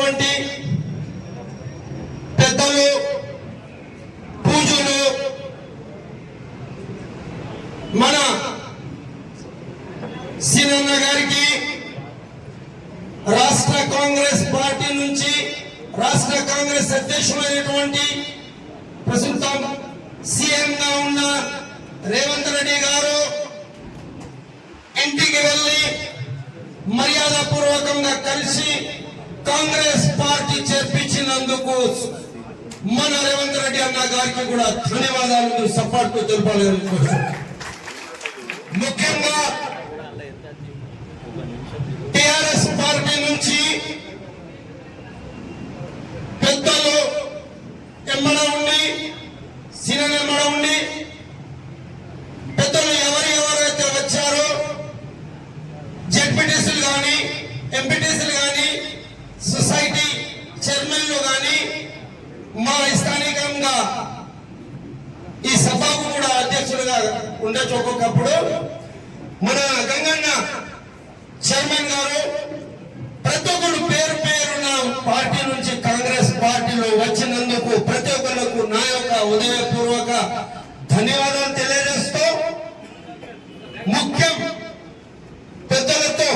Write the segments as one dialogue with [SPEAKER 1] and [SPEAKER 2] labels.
[SPEAKER 1] వచ్చినటువంటి పెద్దలు, పూజలు, మన సీనన్న గారికి రాష్ట్ర కాంగ్రెస్ పార్టీ నుంచి రాష్ట్ర కాంగ్రెస్ అధ్యక్షుడైనటువంటి ప్రస్తుతం సీఎం గా ఉన్న రేవంత్ రెడ్డి గారు ఇంటికి వెళ్లి మర్యాద పూర్వకంగా కలిసి కాంగ్రెస్ పార్టీ చేర్పించినందుకు మన రేవంత్ రెడ్డి అన్న గారికి కూడా ధన్యవాదాలు సపోర్ట్ తెలపాలి. ముఖ్యంగా టిఆర్ఎస్ పార్టీ నుంచి పెద్దలు ఎమ్మడ ఉండి సీనియర్ ఎమ్మడ ఉండి పెద్దలు ఎవరైతే వచ్చారో జెడ్పీటీసీలు కానీ ఎంపీటీసీలు కానీ సొసైటీ చైర్మన్లు కానీ మా స్థానికంగా ఈ సభకు కూడా అధ్యక్షులుగా ఉండొచ్చు. ఒక్కొక్కప్పుడు మన గంగన్న చైర్మన్ గారు ప్రతి ఒక్కరు పేరు పేరున పార్టీ నుంచి కాంగ్రెస్ పార్టీలో వచ్చినందుకు ప్రతి ఒక్కరికి నా యొక్క ఉదయపూర్వక ధన్యవాదాలు తెలియజేస్తూ ముఖ్యం పెద్దలతో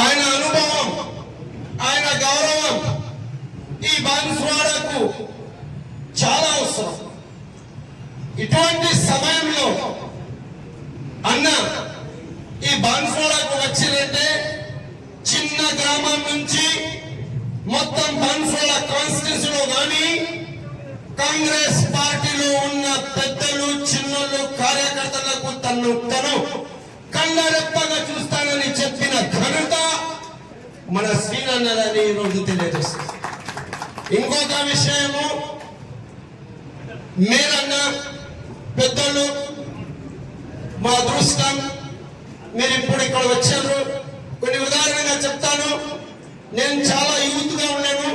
[SPEAKER 1] ఆయన అనుభవం, ఆయన గౌరవం ఈ బాన్సువాడకు చాలా అవసరం. ఇటువంటి సమయంలో అన్న ఈ బాన్సువాడకు వచ్చినట్టే చిన్న గ్రామం నుంచి మొత్తం బాన్సువాడ కాన్స్టిట్యూన్సీలో కానీ కాంగ్రెస్ పార్టీలో ఉన్న పెద్దలు, చిన్నలు, కార్యకర్తలకు తను కళ్ళరెప్పగా చూస్తానని చెప్పిన ఘనత మన శ్రీనన్నదని ఈరోజు తెలియజేస్తుంది. ఇంకొక విషయము, మీరన్న పెద్దలు మా అదృష్టం మీరు ఇప్పుడు ఇక్కడ వచ్చారు. కొన్ని ఉదాహరణగా చెప్తాను. నేను చాలా యూత్ గా ఉన్నాను.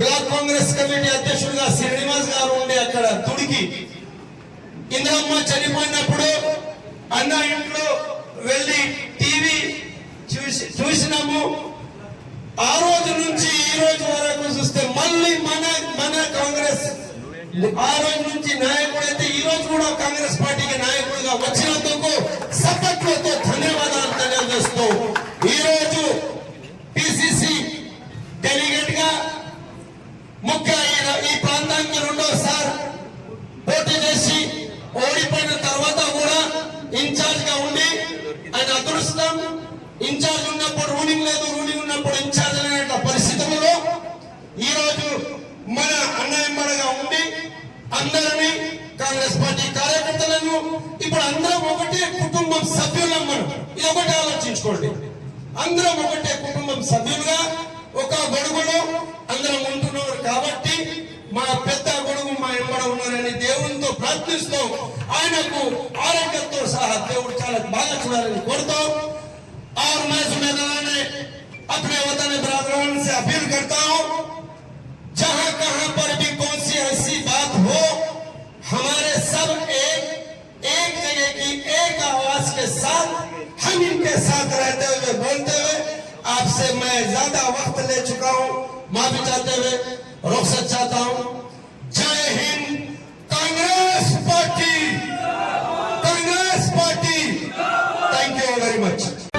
[SPEAKER 1] బ్లాక్ కాంగ్రెస్ కమిటీ అధ్యక్షుడిగా శ్రీనివాస్ గారు ఉండే అక్కడ తుడికి ఇంద్రమ్మ చనిపోయినప్పుడు అన్న ఇంట్లో వెళ్ళి టీవీ చూసినాము. ఆ రోజు నుంచి ఈ రోజు వరకు చూస్తే మళ్ళీ మన కాంగ్రెస్ ఆ రోజు నుంచి నాయకుడు అయితే ఈ రోజు కూడా కాంగ్రెస్ పార్టీకి నాయకుడిగా వచ్చినందుకు సపోర్ట్లతో ధన్యవాదాలు తెలియజేస్తూ ఈ రోజు పిసిసి డెలిగేట్ గా ముఖ్య ఈ ప్రాంతానికి రెండోసారి పోటీ చేసి ఓడిపోయిన తర్వాత కూడా ఇన్ఛార్జ్ గా ఉండి ఆయన అదృష్టం. ఇన్ఛార్జ్ ఉన్నప్పుడు రూలింగ్ లేదు, రూలింగ్ ఉన్నప్పుడు ఇన్ఛార్జ్ అనే పరిస్థితుల్లో ఈ రోజు మన అన్నయ్యమ్మగా ఉండి అందరినీ కాంగ్రెస్ పార్టీ కార్యకర్తలను ఇప్పుడు అందరం ఒకటే కుటుంబం సభ్యులం. మనం ఇది ఒకటి ఆలోచించుకోండి. అందరం ఒకటే కుటుంబం సభ్యులుగా ఒక గొడుగులో అందరం ఉంటున్నారు కాబట్టి మా పెద్ద గొడుగు మా ఎంబడ ఉన్నారని దేవునితో ప్రార్థిస్తూ ఆయనకు ఆరోగ్యంతో సహా దేవుడు చాలా బాగా చూడాలని కోరుతూ और मैं जिम्मेदार अपने वतन बरादरान से अपील करता हूँ, जहाँ कहाँ पर भी कौन सी ऐसी बात हो, हमारे सब एक जगह की एक आवाज के साथ हम इनके साथ रहते हुए बोलते हुए आपसे मैं ज्यादा वक्त ले चुका हूँ, माफी चाहते हुए रुखसत चाहता हूँ. जय Hind. Congress party. Thank you very much.